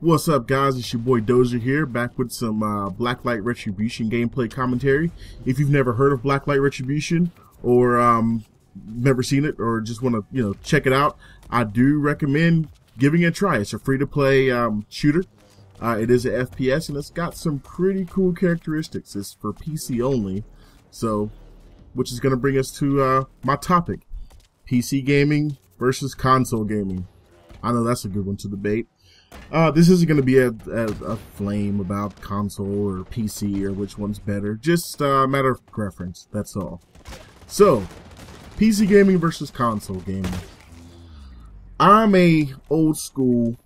What's up, guys? It's your boy Dozer here, back with some Blacklight Retribution gameplay commentary. If you've never heard of Blacklight Retribution, or never seen it, or just want to check it out, I do recommend giving it a try. It's a free-to-play shooter. It is an FPS, and it's got some pretty cool characteristics. It's for PC only, so which is going to bring us to my topic: PC gaming versus console gaming. I know that's a good one to debate. This isn't going to be a flame about console or PC or which one's better. Just a matter of preference, that's all. So, PC gaming versus console gaming. I'm a old school,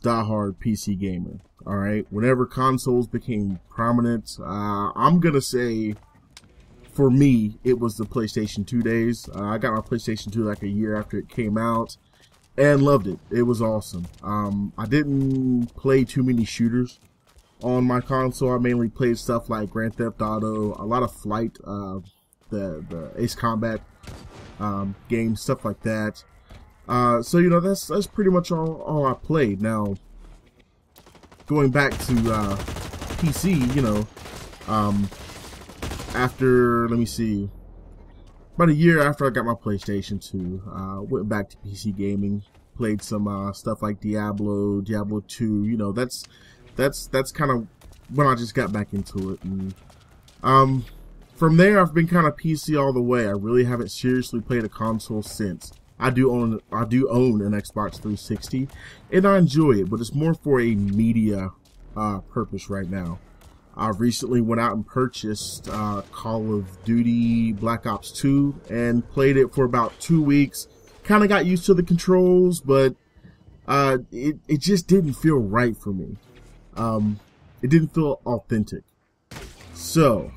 diehard PC gamer. Alright, whenever consoles became prominent, I'm going to say, for me, it was the PlayStation 2 days. I got my PlayStation 2 like a year after it came out. And loved it. It was awesome. I didn't play too many shooters on my console. I mainly played stuff like Grand Theft Auto, a lot of Flight, the Ace Combat games, stuff like that. So that's pretty much all I played. Now, going back to PC, after, let me see, about a year after I got my PlayStation 2, went back to PC gaming, played some stuff like Diablo 2. That's kind of when I just got back into it. And from there, I've been kind of PC all the way. I really haven't seriously played a console since. I do own an Xbox 360, and I enjoy it, but it's more for a media purpose right now. I recently went out and purchased Call of Duty Black Ops 2 and played it for about 2 weeks. Kind of got used to the controls, but it just didn't feel right for me. It didn't feel authentic. So,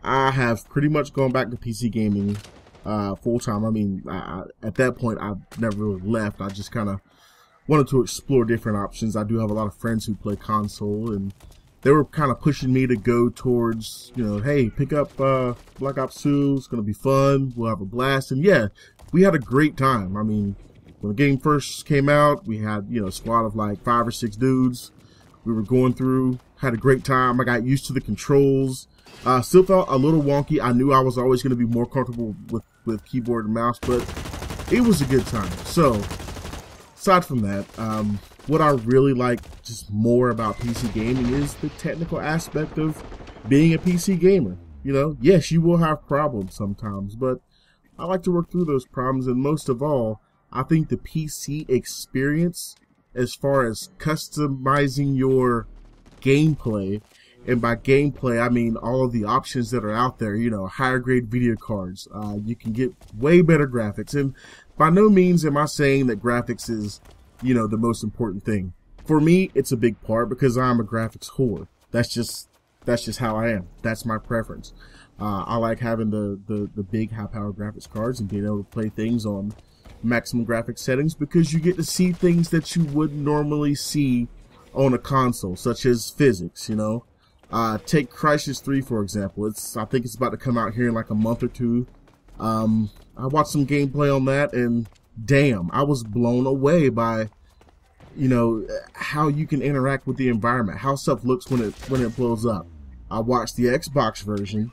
I have pretty much gone back to PC gaming full time. I mean, at that point, I never really left. I just kind of wanted to explore different options. I do have a lot of friends who play console, and they were kind of pushing me to go towards, hey, pick up Black Ops 2. It's going to be fun. We'll have a blast. And yeah, we had a great time. I mean, when the game first came out, we had, a squad of like 5 or 6 dudes. We were going through, had a great time. I got used to the controls. Still felt a little wonky. I knew I was always going to be more comfortable with keyboard and mouse, but it was a good time. So, aside from that, what I really like just more about PC gaming is the technical aspect of being a PC gamer. Yes, you will have problems sometimes, but I like to work through those problems, and most of all, I think the PC experience, as far as customizing your gameplay, and by gameplay, I mean all of the options that are out there, higher grade video cards, you can get way better graphics, and by no means am I saying that graphics is the most important thing. For me, it's a big part because I'm a graphics whore. That's just how I am. That's my preference. I like having the big high-powered graphics cards and being able to play things on maximum graphics settings because you get to see things that you wouldn't normally see on a console, such as physics, Take Crysis 3, for example. I think it's about to come out here in like a month or two. I watched some gameplay on that, and damn, I was blown away by, how you can interact with the environment, how stuff looks when it blows up. I watched the Xbox version,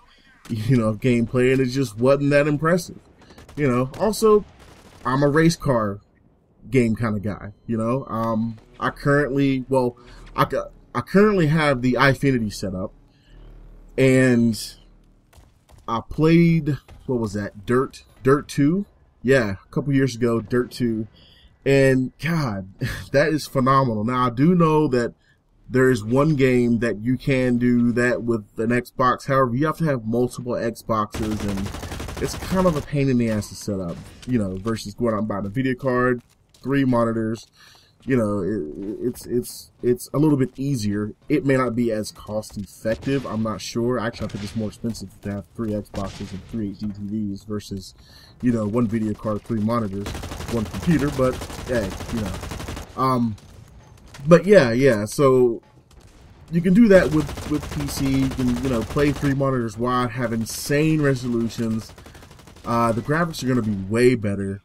of gameplay, and it just wasn't that impressive. Also, I'm a race car game kind of guy. I currently have the Eyefinity set up, and I played, what was that, Dirt 2? Yeah, a couple years ago, Dirt 2, and God, that is phenomenal. Now, I do know that there is one game that you can do that with an Xbox. However, you have to have multiple Xboxes, and it's kind of a pain in the ass to set up, versus going out and buying a video card, 3 monitors. It's a little bit easier. It may not be as cost effective. I'm not sure. Actually, I think it's more expensive to have 3 Xboxes and 3 HD TVs versus, 1 video card, 3 monitors, 1 computer. But hey, but yeah. So you can do that with PC. You can play 3 monitors wide, have insane resolutions. The graphics are going to be way better.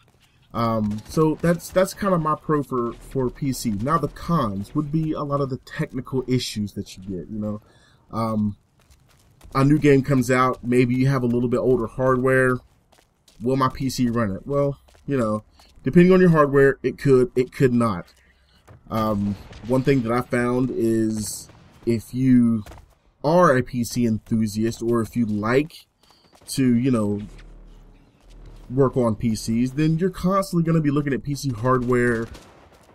So that's kind of my pro for PC. Now the cons would be a lot of the technical issues that you get. A new game comes out, maybe you have a little bit older hardware. Will my PC run it? Well, depending on your hardware, it could not. One thing that I found is if you are a PC enthusiast, or if you like to, work on PCs, then you're constantly going to be looking at PC hardware,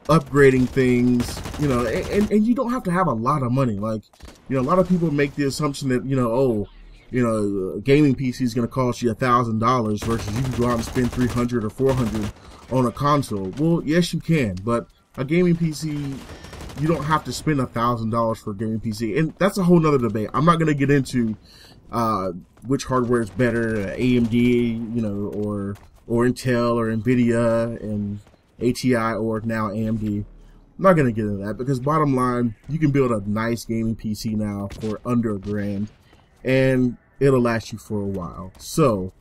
upgrading things, and you don't have to have a lot of money. Like, a lot of people make the assumption that, a gaming PC is going to cost you $1,000 versus you can go out and spend $300 or $400 on a console. Well, yes, you can, but a gaming PC, you don't have to spend $1,000 for a gaming PC, and that's a whole nother debate. I'm not going to get into which hardware is better, AMD, or Intel or Nvidia and ATI or now AMD. I'm not going to get into that because bottom line, you can build a nice gaming PC now for under $1,000 and it'll last you for a while. So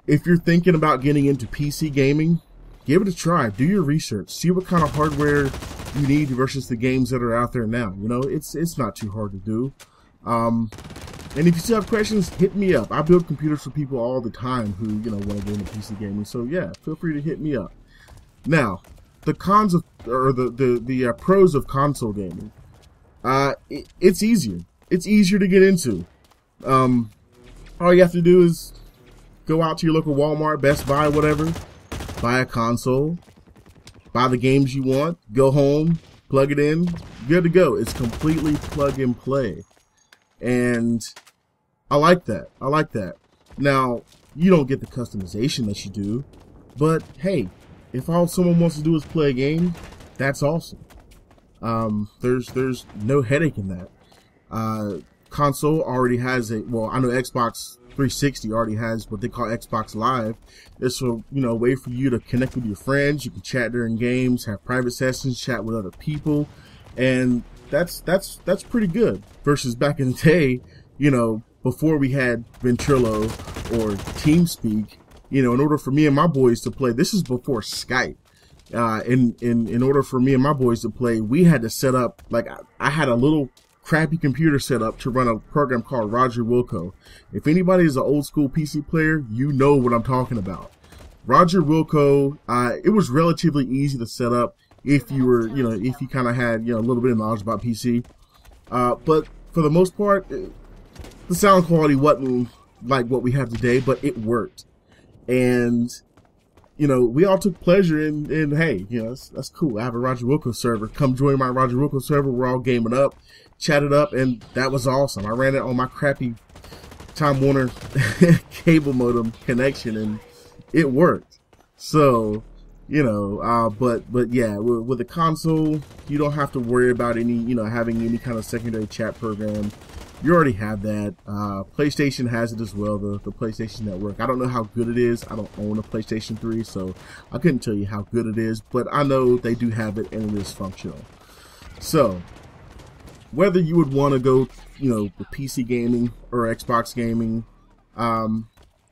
if you're thinking about getting into PC gaming, give it a try. Do your research. See what kind of hardware you need versus the games that are out there now. It's not too hard to do. And if you still have questions, hit me up. I build computers for people all the time who, want to get into PC gaming. So yeah, feel free to hit me up. Now, the cons of, or the pros of console gaming. It's easier. It's easier to get into. All you have to do is go out to your local Walmart, Best Buy, whatever, buy a console, buy the games you want, go home, plug it in, good to go. It's completely plug and play. And I like that. Now, you don't get the customization that you do, but hey, if all someone wants to do is play a game, that's awesome. There's no headache in that. Console already has I know Xbox 360 already has what they call Xbox Live. It's a way for you to connect with your friends. You can chat during games, have private sessions, chat with other people, and that's pretty good. Versus back in the day, before we had Ventrilo or TeamSpeak, in order for me and my boys to play, this is before Skype. In order for me and my boys to play, we had to set up, like, I had a little crappy computer set up to run a program called Roger Wilco. If anybody is an old school PC player, you know what I'm talking about. Roger Wilco, it was relatively easy to set up if you were, if you kind of had, a little bit of knowledge about PC. But for the most part, the sound quality wasn't like what we have today, but it worked. And, we all took pleasure in hey, that's cool. I have a Roger Wilco server. Come join my Roger Wilco server. We're all gaming up, chatted up, and that was awesome. I ran it on my crappy Time Warner cable modem connection, and it worked. So, but yeah, with a console, you don't have to worry about having any kind of secondary chat program. You already have that. PlayStation has it as well, the PlayStation Network. I don't know how good it is. I don't own a PlayStation 3, so I couldn't tell you how good it is, but I know they do have it and it is functional. So, whether you would want to go, with PC gaming or Xbox gaming,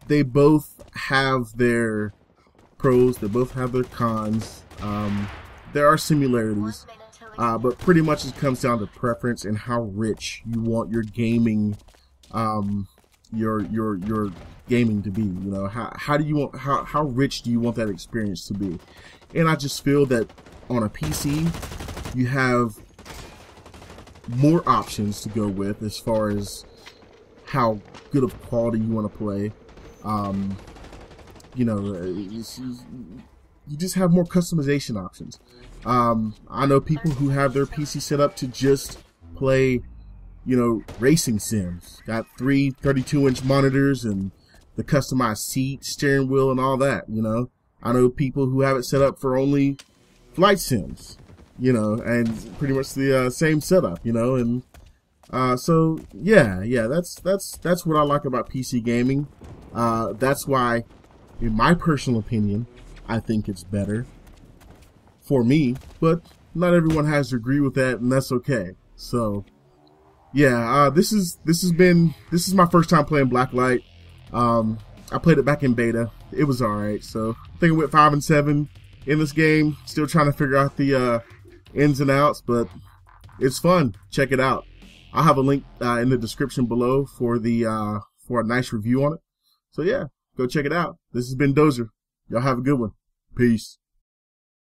they both have their pros, they both have their cons. There are similarities. But pretty much it comes down to preference and how rich you want your gaming, your gaming to be. How do you want, how rich do you want that experience to be? And I just feel that on a PC, you have more options to go with as far as how good of quality you want to play. You just have more customization options. I know people who have their PC set up to just play, racing sims. Got 3 32-inch monitors and the customized seat, steering wheel, and all that, I know people who have it set up for only flight sims, and pretty much the same setup, and so yeah, that's what I like about PC gaming. That's why, in my personal opinion, I think it's better for me, but not everyone has to agree with that, and that's okay. So yeah, this is my first time playing Blacklight. I played it back in beta, it was alright. So I think I went 5 and 7 in this game. Still trying to figure out the ins and outs, but it's fun. Check it out. I'll have a link in the description below for the for a nice review on it. So yeah, go check it out. This has been Dozer. Y'all have a good one. Peace.